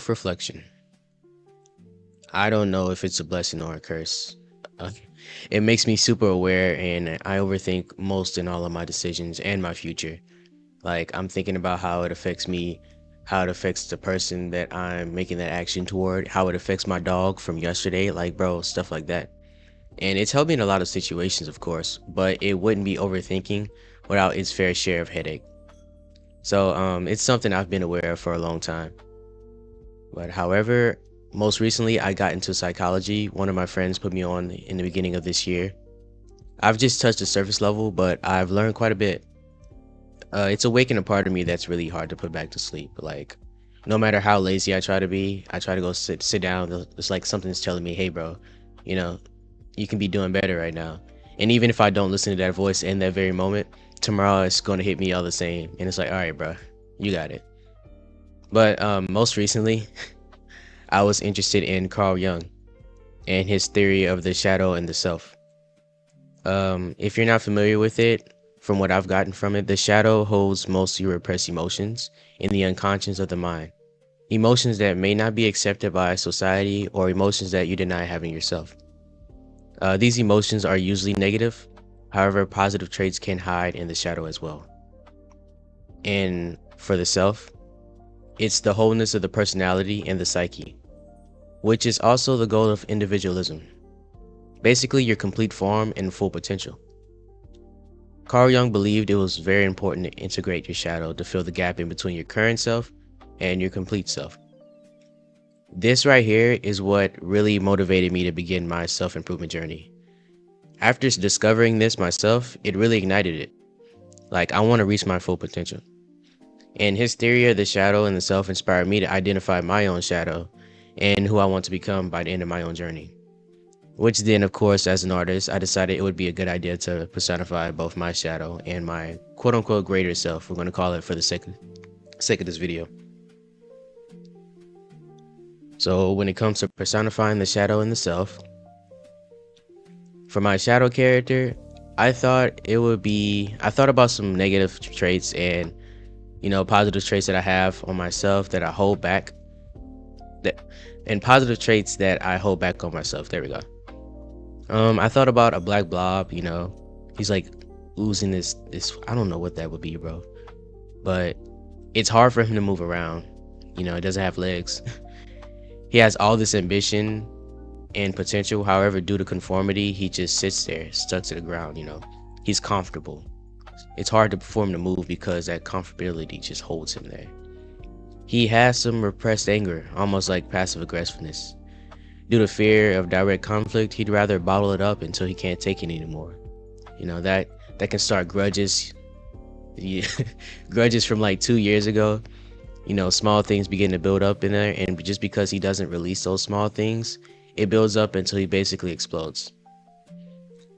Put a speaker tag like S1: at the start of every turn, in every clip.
S1: Reflection. I don't know if it's a blessing or a curse. Uh, it makes me super aware and I overthink most in all of my decisions and my future. Like, I'm thinking about how it affects me, how it affects the person that I'm making that action toward, how it affects my dog from yesterday, like, bro, stuff like that. And it's helped me in a lot of situations, of course, but it wouldn't be overthinking without its fair share of headache. So, it's something I've been aware of for a long time. But however, most recently I got into psychology. One of my friends put me on in the beginning of this year. I've just touched the surface level, but I've learned quite a bit. It's awakened a part of me that's really hard to put back to sleep. Like, no matter how lazy I try to be, I try to go sit down. It's like something's telling me, hey, bro, you know, you can be doing better right now. And even if I don't listen to that voice in that very moment, tomorrow it's going to hit me all the same. And it's like, all right, bro, you got it. But most recently, I was interested in Carl Jung and his theory of the shadow and the self. If you're not familiar with it, from what I've gotten from it, the shadow holds most of your repressed emotions in the unconscious of the mind. Emotions that may not be accepted by society or emotions that you deny having yourself. These emotions are usually negative. However, positive traits can hide in the shadow as well. And for the self, it's the wholeness of the personality and the psyche, which is also the goal of individualism. Basically, your complete form and full potential. Carl Jung believed it was very important to integrate your shadow to fill the gap in between your current self and your complete self. This right here is what really motivated me to begin my self-improvement journey. After discovering this myself, it really ignited it. Like, I want to reach my full potential. And his theory of the shadow and the self inspired me to identify my own shadow and who I want to become by the end of my own journey. Which then, of course, as an artist, I decided it would be a good idea to personify both my shadow and my quote-unquote greater self. We're going to call it for the sake of this video. So when it comes to personifying the shadow and the self, for my shadow character, I thought about some negative traits and, positive traits that I have on myself that I hold back. And positive traits that I hold back on myself. There we go. I thought about a black blob, he's like oozing this, I don't know what that would be, bro. But it's hard for him to move around. He doesn't have legs. He has all this ambition and potential. However, due to conformity, he just sits there, stuck to the ground, He's comfortable. It's hard for him to move because that comfortability just holds him there. He has some repressed anger, almost like passive aggressiveness. Due to fear of direct conflict, he'd rather bottle it up until he can't take it anymore. That can start grudges. Grudges from like 2 years ago. Small things begin to build up in there, and just because he doesn't release those small things, it builds up until he basically explodes.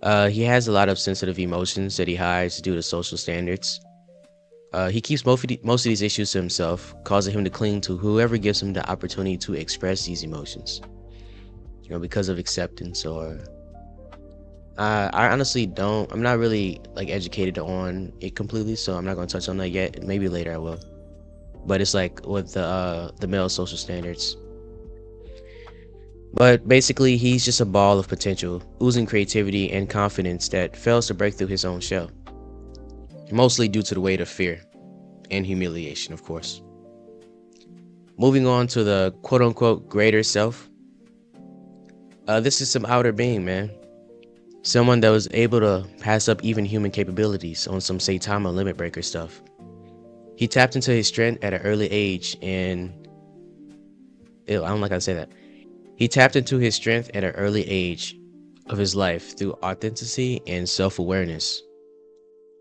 S1: He has a lot of sensitive emotions that he hides due to social standards. He keeps most of these issues to himself, causing him to cling to whoever gives him the opportunity to express these emotions. Because of acceptance, or I honestly I'm not really like educated on it completely, so I'm not going to touch on that yet. Maybe later I will. But it's like with the male social standards. But basically, he's just a ball of potential, oozing creativity and confidence that fails to break through his own shell. Mostly due to the weight of fear and humiliation, of course. Moving on to the quote-unquote greater self. This is some outer being, man. Someone that was able to pass up even human capabilities on some Saitama limit breaker stuff. He tapped into his strength at an early age and... Ew, I don't like how to say that. He tapped into his strength at an early age of his life through authenticity and self-awareness.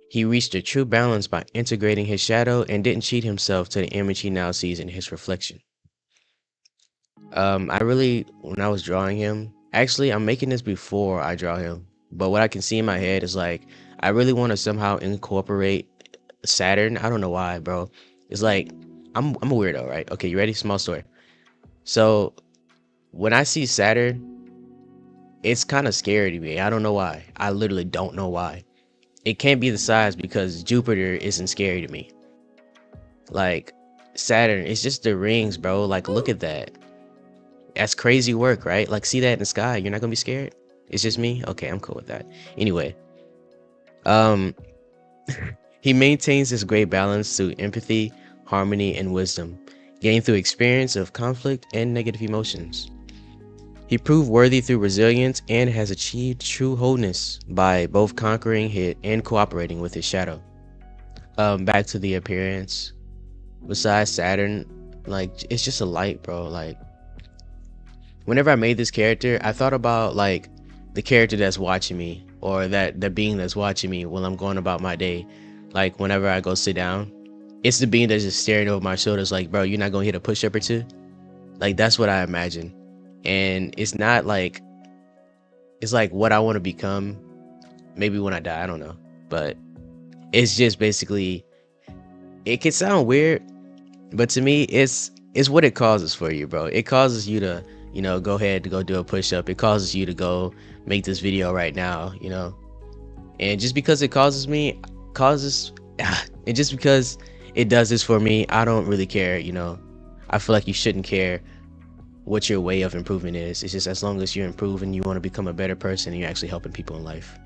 S1: He reached a true balance by integrating his shadow and didn't cheat himself to the image he now sees in his reflection. When I was drawing him, actually, I'm making this before I draw him, but what I can see in my head is like, I really want to somehow incorporate Saturn. I don't know why, bro. It's like, I'm a weirdo, right? Okay, you ready? Small story. So, when I see Saturn, it's kind of scary to me. I don't know why. I literally don't know why. It can't be the size because Jupiter isn't scary to me. Like, Saturn. It's just the rings, bro. Like, look at that. That's crazy work, right? Like, see that in the sky. You're not gonna be scared? It's just me? Okay, I'm cool with that. Anyway, um, he maintains this great balance through empathy, harmony, and wisdom, gained through experience of conflict and negative emotions. He proved worthy through resilience and has achieved true wholeness by both conquering it and cooperating with his shadow. Back to the appearance. Besides Saturn, like it's just a light, bro. Like whenever I made this character, I thought about like the character that's watching me, or that the being that's watching me while I'm going about my day. Like whenever I go sit down, it's the being that's just staring over my shoulders, like, bro, you're not gonna hit a push up or two. Like that's what I imagine, and it's not like it's like what I want to become. Maybe when I die, I don't know, but it's just basically. It can sound weird, but to me, it's what it causes for you, bro. It causes you to, go ahead to go do a push up. It causes you to go make this video right now, And just because it causes, and just because it does this for me, I don't really care. I feel like you shouldn't care what your way of improvement is. It's just as long as you're improving, you want to become a better person, and you're actually helping people in life.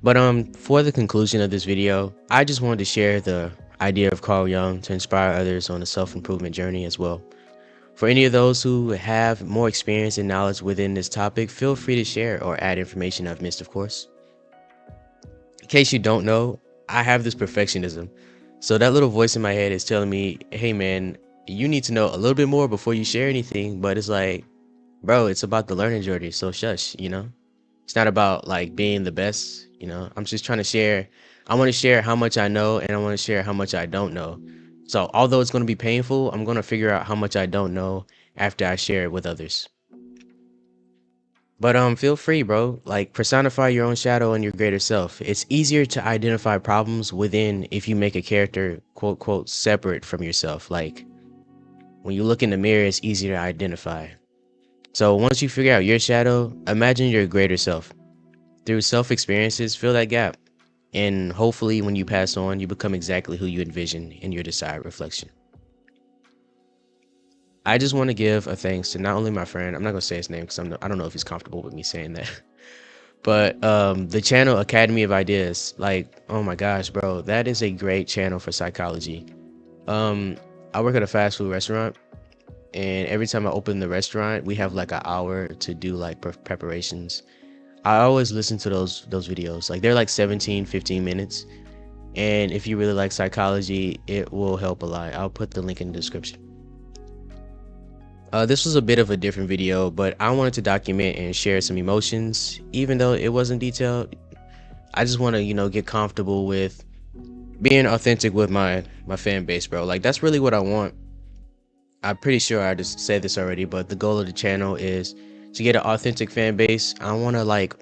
S1: But for the conclusion of this video, I just wanted to share the idea of Carl Jung to inspire others on a self-improvement journey as well. For any of those who have more experience and knowledge within this topic, feel free to share or add information I've missed, of course. In case you don't know, I have this perfectionism. So that little voice in my head is telling me, hey man, you need to know a little bit more before you share anything. But it's like, bro, it's about the learning journey. So shush. It's not about like being the best. I'm just trying to share. I want to share how much I know, and I want to share how much I don't know. So although it's going to be painful, I'm going to figure out how much I don't know after I share it with others. But feel free, bro. Like personify your own shadow and your greater self. It's easier to identify problems within if you make a character quote quote separate from yourself. Like when you look in the mirror, it's easier to identify. So once you figure out your shadow, imagine your greater self. Through self experiences, fill that gap. And hopefully when you pass on, you become exactly who you envision in your desired reflection. I just want to give a thanks to not only my friend, I'm not going to say his name because I don't know if he's comfortable with me saying that, but the channel Academy of Ideas. Like, oh my gosh, bro, that is a great channel for psychology. I work at a fast food restaurant, and every time I open the restaurant, we have like an hour to do like preparations. I always listen to those videos. Like they're like 17-15 minutes, and if you really like psychology, it will help a lot. I'll put the link in the description. This was a bit of a different video, but I wanted to document and share some emotions, even though it wasn't detailed. I just want to, get comfortable with being authentic with my fan base, bro. Like that's really what I want. I'm pretty sure I just said this already, but the goal of the channel is to get an authentic fan base. I want to like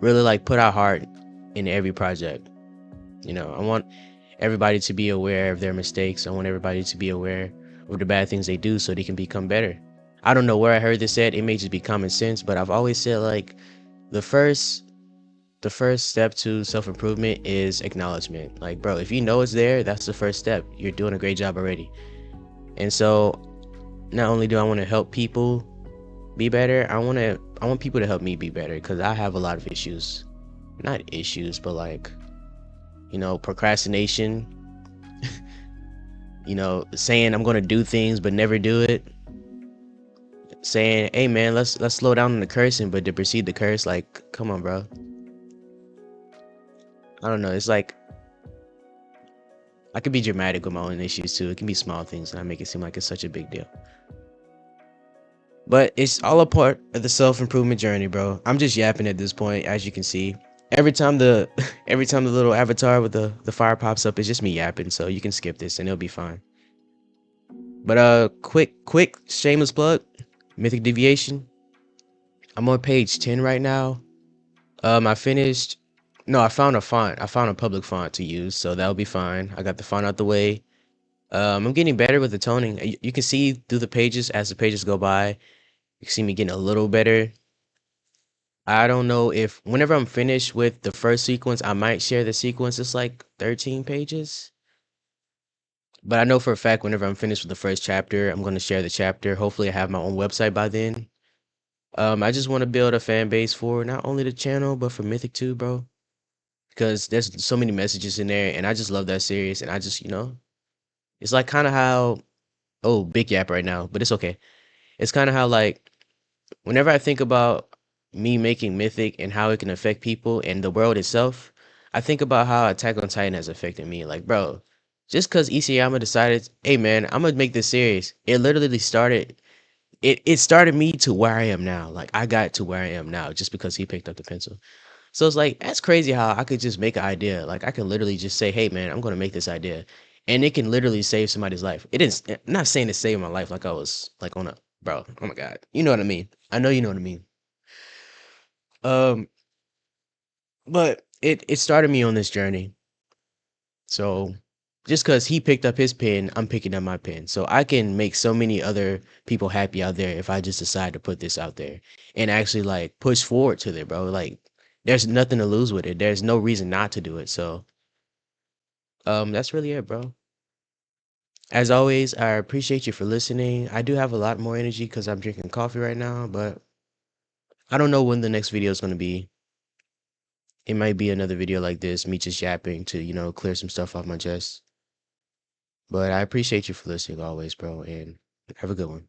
S1: really like put our heart in every project. I want everybody to be aware of their mistakes. I want everybody to be aware of the bad things they do so they can become better. I don't know where I heard this at. It may just be common sense, but I've always said like the first step to self-improvement is acknowledgement. Like, bro, if you know it's there, that's the first step. You're doing a great job already. And so not only do I want to help people be better, I want people to help me be better, because I have a lot of issues. Not issues, but like, procrastination. Saying I'm gonna do things but never do it. Saying, hey man, let's slow down on the cursing, but to proceed to curse. Like, come on, bro. I don't know. It's like I could be dramatic with my own issues too. It can be small things, and I make it seem like it's such a big deal. But it's all a part of the self-improvement journey, bro. I'm just yapping at this point, as you can see. Every time the little avatar with the fire pops up, it's just me yapping, so you can skip this and it'll be fine. But quick shameless plug, Mythic Deviation. I'm on page 10 right now. I found a font. I found a public font to use, so that'll be fine. I got the font out the way. I'm getting better with the toning. You can see through the pages as the pages go by. You can see me getting a little better. I don't know if whenever I'm finished with the first sequence, I might share the sequence. It's like 13 pages. But I know for a fact whenever I'm finished with the first chapter, I'm gonna share the chapter. Hopefully, I have my own website by then. I just want to build a fan base for not only the channel but for Mythic too, bro. Because there's so many messages in there, and I just love that series. And I just, it's like kind of how big yap right now, but it's okay. It's kind of how like whenever I think about me making Mythic and how it can affect people and the world itself, I think about how Attack on Titan has affected me. Like, bro, just because Isayama decided, hey man, I'm gonna make this series, it literally started. It started me to where I am now. Like I got to where I am now just because he picked up the pencil. So it's like that's crazy how I could just make an idea. Like I can literally just say, "Hey man, I'm gonna make this idea," and it can literally save somebody's life. It is I'm not saying it saved my life like I was like on a bro. Oh my god, you know what I mean? I know you know what I mean. Um, but it started me on this journey. So just because he picked up his pen, I'm picking up my pen. So I can make so many other people happy out there if I just decide to put this out there and actually like push forward to it, bro. Like there's nothing to lose with it. There's no reason not to do it. So that's really it, bro. As always, I appreciate you for listening. I do have a lot more energy because I'm drinking coffee right now, but I don't know when the next video is going to be. It might be another video like this, me just yapping to, clear some stuff off my chest. But I appreciate you for listening always, bro, and have a good one.